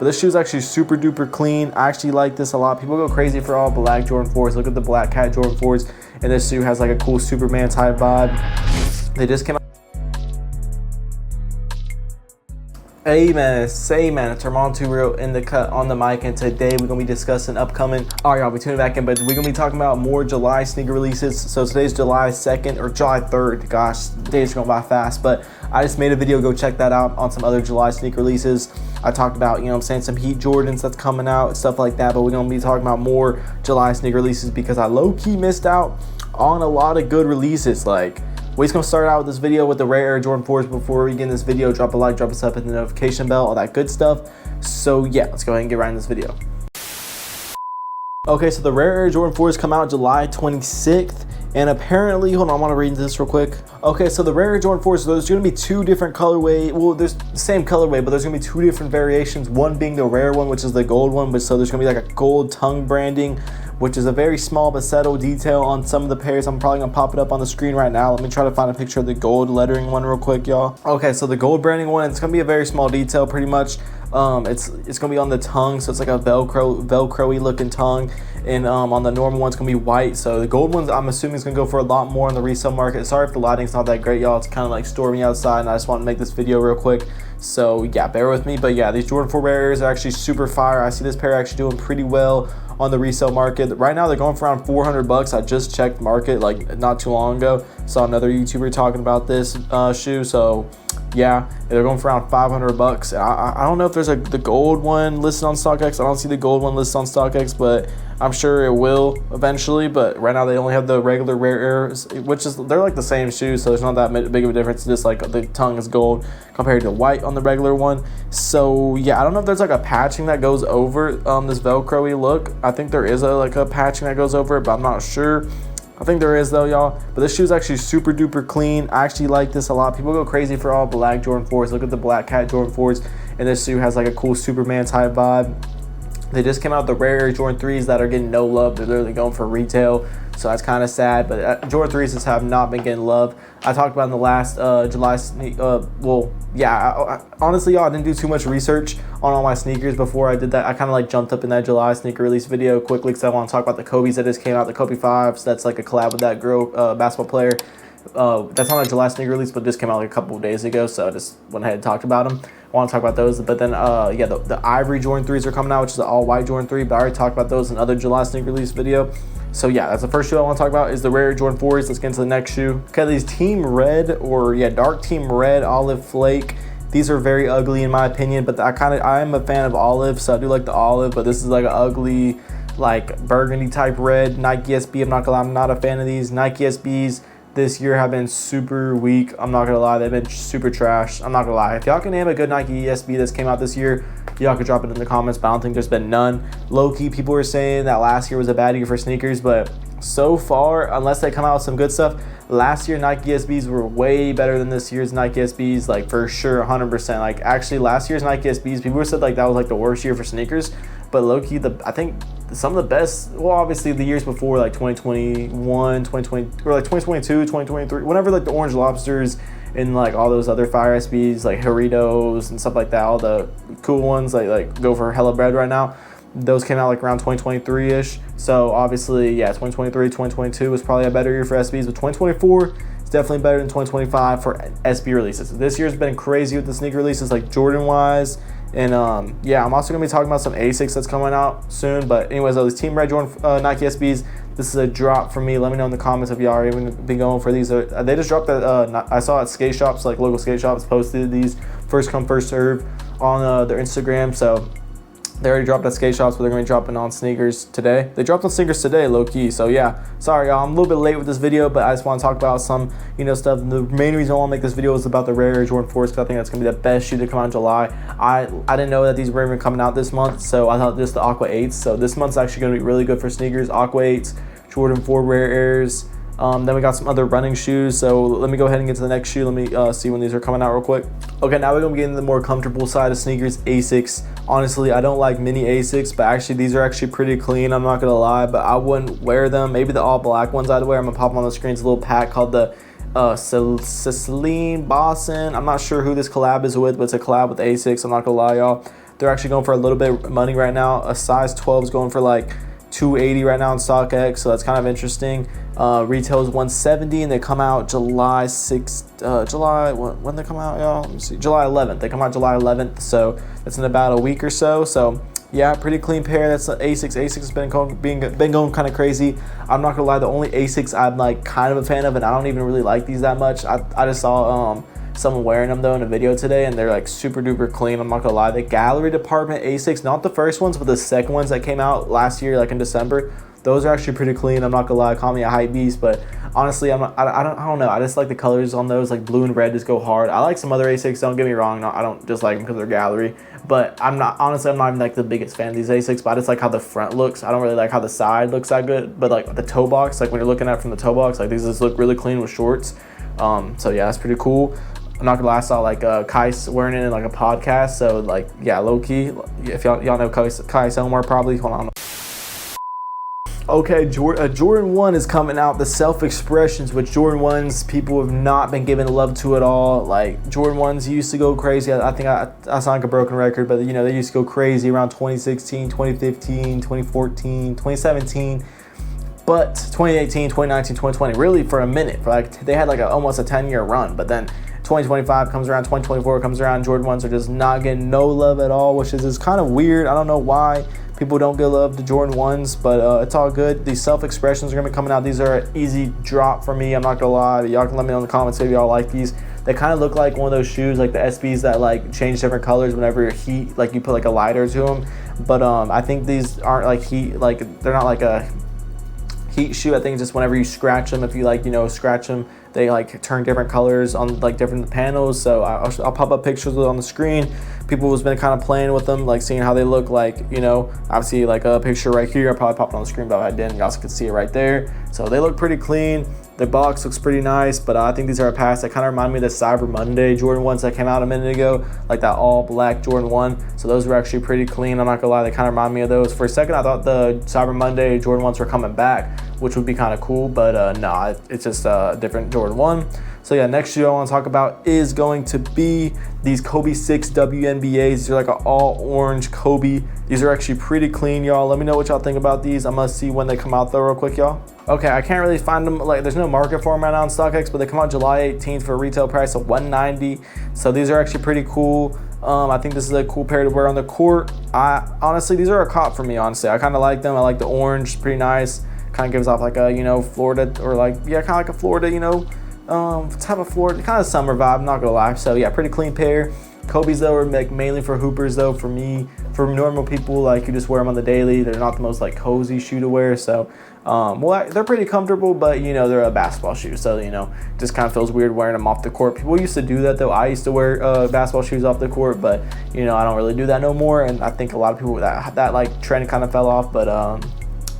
But this shoe is actually super duper clean. I actually like this a lot. People go crazy for all black Jordan 4s. Look at the black cat Jordan 4s, and this shoe has like a cool Superman type vibe. They just came out. Hey man, it's Pt.2 real in the cut on the mic, and today we're gonna be discussing upcoming. All right, y'all, be tuning back in, but we're gonna be talking about more July sneaker releases. So today's July 2nd or July 3rd. Gosh, the days are going by fast, but I just made a video. Go check that out on some other July sneaker releases. I talked about, you know what I'm saying, some Heat Jordans that's coming out and stuff like that, but we're gonna be talking about more July sneaker releases because I low-key missed out on a lot of good releases. Like, we're just gonna start out with this video with the Rare Air Jordan 4s. Before we get in this video, drop a like, drop us up, hit the notification bell, all that good stuff. So yeah, let's go ahead and get right in this video. Okay, so the Rare Air Jordan 4s come out July 26th. And apparently, hold on, I want to read this real quick. Okay, so the Rare Air Jordan 4s, so there's going to be two different colorway. Well, there's the same colorway, but there's going to be two different variations. One being the rare one, which is the gold one. But so there's going to be like a gold tongue branding, which is a very small but subtle detail on some of the pairs. I'm probably going to pop it up on the screen right now. Let me try to find a picture of the gold lettering one real quick, y'all. Okay, so the gold branding one, it's going to be a very small detail pretty much. It's going to be on the tongue, so it's like a velcro-y looking tongue. And on the normal one's gonna be white. So the gold ones, I'm assuming, is gonna go for a lot more in the resale market. Sorry if the lighting's not that great, y'all. It's kind of like stormy outside, and I just want to make this video real quick. So yeah, bear with me. But yeah, these Jordan 4 Rare Airs are actually super fire. I see this pair actually doing pretty well on the resale market. Right now they're going for around 400 bucks. I just checked market like not too long ago. Saw another YouTuber talking about this shoe. So yeah, they're going for around 500 bucks. I don't know if there's the gold one listed on StockX. I don't see the gold one listed on StockX, but I'm sure it will eventually. But right now they only have the regular Rare Airs, which is, they're like the same shoe, so there's not that big of a difference. Just like the tongue is gold compared to white on the regular one. So yeah, I don't know if there's like a patching that goes over this Velcro-y look. I think there is like a patching that goes over it, but I'm not sure. I think there is though, y'all. But this shoe is actually super duper clean. I actually like this a lot. People go crazy for all black Jordan 4s. Look at the black cat Jordan 4s, and this shoe has like a cool Superman type vibe. They just came out the Rare Air Jordan 3s that are getting no love. They're literally going for retail, so that's kind of sad. But Jordan 3s just have not been getting love. I talked about in the last July well, yeah, honestly, y'all, I didn't do too much research on all my sneakers before I did that. I kind of like jumped up in that July sneaker release video quickly because I want to talk about the Kobe's that just came out, the Kobe 5s. That's like a collab with that girl basketball player. That's not a July sneaker release, but just came out like a couple of days ago, so I just went ahead and talked about them. I want to talk about those. But then yeah, the ivory Jordan 3s are coming out, which is the all white Jordan 3, but I already talked about those in other July sneaker release video. So yeah, that's the first shoe I want to talk about is the Rare Jordan 4s. Let's get into the next shoe. Okay, these team red, or yeah, dark team red olive flake. These are very ugly in my opinion, but I am a fan of olive, so I do like the olive, but this is like an ugly, like burgundy type red. Nike SB, I'm not gonna lie, I'm not a fan of these. Nike SBs this year have been super weak. I'm not gonna lie, they've been super trash. I'm not gonna lie. If y'all can name a good Nike SB that's came out this year, y'all could drop it in the comments, but I don't think there's been none. Low-key, people were saying that last year was a bad year for sneakers, but so far, unless they come out with some good stuff, last year Nike SBs were way better than this year's Nike SBs, like for sure, 100%. Like actually last year's Nike SBs, people said like that was like the worst year for sneakers, but low-key, I think some of the best, well, obviously the years before, like 2021, 2020, or like 2022, 2023, whenever like the Orange Lobsters and like all those other fire SBs, like Doritos and stuff like that, all the cool ones like go for hella bread right now. Those came out like around 2023-ish. So obviously, yeah, 2023, 2022 was probably a better year for SBs, but 2024 is definitely better than 2025 for SB releases. This year's been crazy with the sneaker releases, like Jordan-wise. And yeah, I'm also gonna be talking about some Asics that's coming out soon. But anyways, those Team Red Jordan Nike SBs, this is a drop for me. Let me know in the comments if y'all are even been going for these. They just dropped that. I saw at skate shops, like local skate shops, posted these first come first serve on their Instagram. So they already dropped at skate shops, but they're gonna be dropping on sneakers today. They dropped on sneakers today, low key. So yeah, sorry y'all, I'm a little bit late with this video, but I just want to talk about some, you know, stuff. The main reason I want to make this video is about the Rare Air Jordan 4s, because I think that's gonna be the best shoe to come out in July. I didn't know that these were even coming out this month, so I thought just the Aqua 8s. So this month's actually gonna be really good for sneakers. Aqua 8s, Jordan 4 Rare Airs. Then we got some other running shoes. So let me go ahead and get to the next shoe. Let me see when these are coming out real quick. Okay, now we're gonna get into the more comfortable side of sneakers, Asics. Honestly, I don't like mini Asics, but actually these are actually pretty clean, I'm not gonna lie, but I wouldn't wear them. Maybe the all black ones I'd wear. I'm gonna pop them on the screen. It's a little pack called the Celine Boston. I'm not sure who this collab is with, but it's a collab with Asics. I'm not gonna lie, y'all. They're actually going for a little bit of money right now. A size 12 is going for like $280 right now in StockX, so that's kind of interesting. Retail is $170, and they come out July 6th. When they come out, y'all? Let me see. July 11th. They come out July 11th, so that's in about a week or so. So yeah, pretty clean pair. That's the Asics. Asics has been going kind of crazy. I'm not gonna lie, the only Asics I'm like kind of a fan of, and I don't even really like these that much. I just saw someone wearing them though in a video today, and they're like super duper clean. I'm not gonna lie, the gallery department Asics, not the first ones but the second ones that came out last year, like in December, those are actually pretty clean. I'm not gonna lie, call me a hype beast, but honestly I don't know, I just like the colors on those, like blue and red just go hard. I like some other Asics, don't get me wrong, I don't just like them because they're gallery, but I'm not even like the biggest fan of these Asics, but I just like how the front looks. I don't really like how the side looks that good, but like the toe box, like when you're looking at it from the toe box, like these just look really clean with shorts. So yeah, that's pretty cool. I'm not gonna lie, I saw like Kai wearing it in like a podcast, so like yeah, low key. If y'all know Kai Selmar, probably. Hold on. Okay, Jordan 1 is coming out. The self-expressions with Jordan 1s, people have not been giving love to at all. Like Jordan 1s used to go crazy. I think I sound like a broken record, but you know, they used to go crazy around 2016, 2015, 2014, 2017. But 2018, 2019, 2020, really for a minute, for like they had like almost a 10-year run, but then 2025 comes around, 2024 comes around, Jordan 1s are just not getting no love at all, which is kind of weird. I don't know why people don't give love to Jordan 1s, but it's all good. These self-expressions are going to be coming out. These are an easy drop for me, I'm not going to lie. Y'all can let me know in the comments if y'all like these. They kind of look like one of those shoes, like the SBs that like change different colors whenever heat, like you put like a lighter to them. But I think these aren't like heat, like they're not like a heat shoe. I think just whenever you scratch them, if you like, you know, scratch them, they like turn different colors on like different panels. So I'll pop up pictures on the screen. People has been kind of playing with them, like seeing how they look, like, you know, obviously like a picture right here. I'll probably pop it on the screen, but if I didn't, y'all can see it right there. So they look pretty clean. The box looks pretty nice, but I think these are a pass. They kind of remind me of the Cyber Monday Jordan 1s that came out a minute ago, like that all black Jordan 1. So those were actually pretty clean. I'm not gonna lie, they kind of remind me of those. For a second, I thought the Cyber Monday Jordan 1s were coming back, which would be kind of cool, but no, it's just a different Jordan 1. So yeah, next shoe I want to talk about is going to be these Kobe 6 WNBAs. These are like an all orange Kobe. These are actually pretty clean, y'all. Let me know what y'all think about these. I'm gonna see when they come out though real quick, y'all. Okay, I can't really find them, like there's no market for them right now on StockX, but they come out July 18th for a retail price of $190. So these are actually pretty cool. I think this is a cool pair to wear on the court. Honestly, these are a cop for me, honestly. I kind of like them. I like the orange, pretty nice. Kind of gives off like a, you know, Florida, or like, yeah, kind of like a Florida, you know, type of Florida, kind of summer vibe, I'm not gonna lie. So yeah, pretty clean pair. Kobe's though are like mainly for hoopers though. For me, for normal people, like you just wear them on the daily. They're not the most like cozy shoe to wear. So well, they're pretty comfortable, but you know, they're a basketball shoe, so you know, just kind of feels weird wearing them off the court. People used to do that though. I used to wear basketball shoes off the court, but you know, I don't really do that no more. And I think a lot of people that like trend kind of fell off. But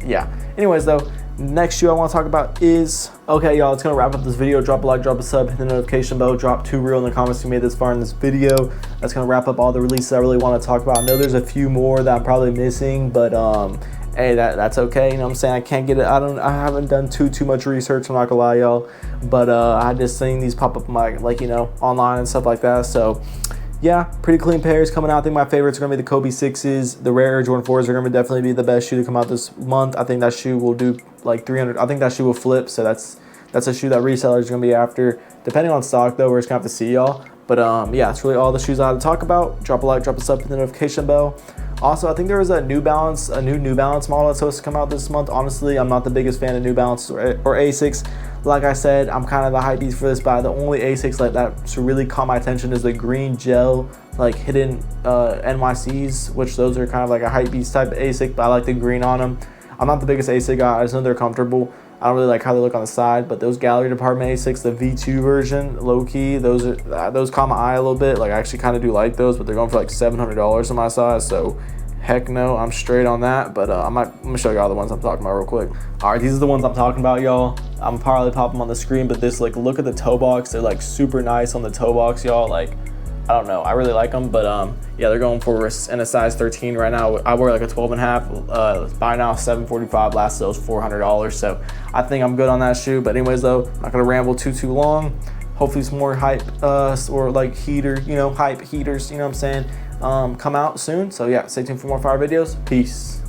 yeah. Anyways though, next shoe I want to talk about is, okay y'all, it's gonna wrap up this video. Drop a like, drop a sub, hit the notification bell, drop 2 real in the comments if you made this far in this video. That's gonna wrap up all the releases I really want to talk about. I know there's a few more that I'm probably missing, but hey, that's okay. You know what I'm saying? I can't get it. I haven't done too much research, I'm not gonna lie, y'all. But I just seen these pop up my, like, you know, online and stuff like that. So yeah, pretty clean pairs coming out. I think my favorites are gonna be the Kobe 6s. The rare Jordan 4s are gonna definitely be the best shoe to come out this month. I think that shoe will do like 300. I think that shoe will flip. So that's a shoe that resellers are gonna be after. Depending on stock though, we're just gonna have to see, y'all. But yeah, that's really all the shoes I had to talk about. Drop a like, drop a sub, hit the notification bell. Also, I think there was a New Balance model that's supposed to come out this month. Honestly, I'm not the biggest fan of New Balance or Asics. Like I said, I'm kind of the hype beast for this, but the only Asics like that to really caught my attention is the green gel, like hidden NYCs, which those are kind of like a hype beast type of Asic, but I like the green on them. I'm not the biggest Asic guy, I just know they're comfortable. I don't really like how they look on the side, but those gallery department Asics, the V2 version, low key, those caught my eye a little bit. Like I actually kind of do like those, but they're going for like $700 on my size, so heck no, I'm straight on that. But I'm gonna show y'all the ones I'm talking about real quick. All right, these are the ones I'm talking about, y'all. I'm probably pop them on the screen, but this, like, look at the toe box. They're like super nice on the toe box, y'all. Like, I don't know, I really like them, but yeah, they're going for in a size 13 right now. I wear like a 12 and a half. Buy now $745, last sale was $400. So I think I'm good on that shoe. But anyways though, I'm not gonna ramble too long. Hopefully some more hype or like heater, you know, hype heaters, you know what I'm saying? come out soon. So yeah, stay tuned for more fire videos. Peace.